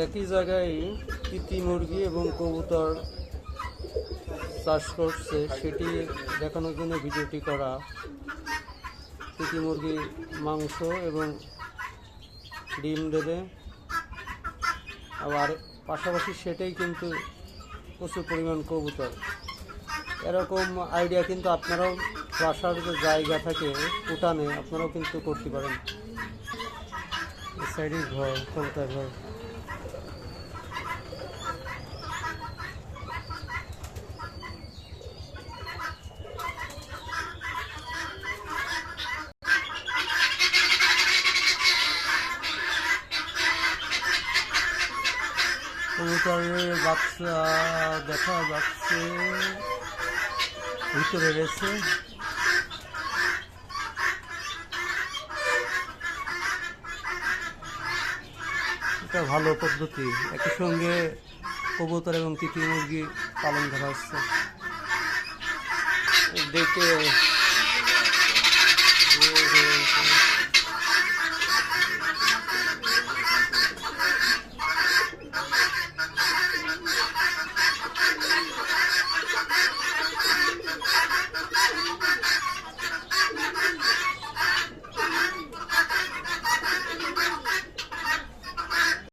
একই জায়গায় তিতি মুরগি এবং কবুতর চাষ করছে, সেটি দেখানোর জন্য ভিডিওটি করা। তিতি মুরগি মাংস এবং ডিম দেবে, আবার পাশাপাশি সেটাই কিন্তু প্রচুর পরিমাণ কবুতর। এরকম আইডিয়া কিন্তু আপনারাও বাসার যে জায়গা থাকে উঠানে আপনারাও কিন্তু করতে পারেন। এই সাইডে ঘর, কবুতর ঘর। কবুতরের বাচ্চা দেখা যাচ্ছে ভিতরে রয়েছে। এটা ভালো পদ্ধতি, একই সঙ্গে কবুতর এবং তিতি মুরগি পালন করা হচ্ছে। দেখে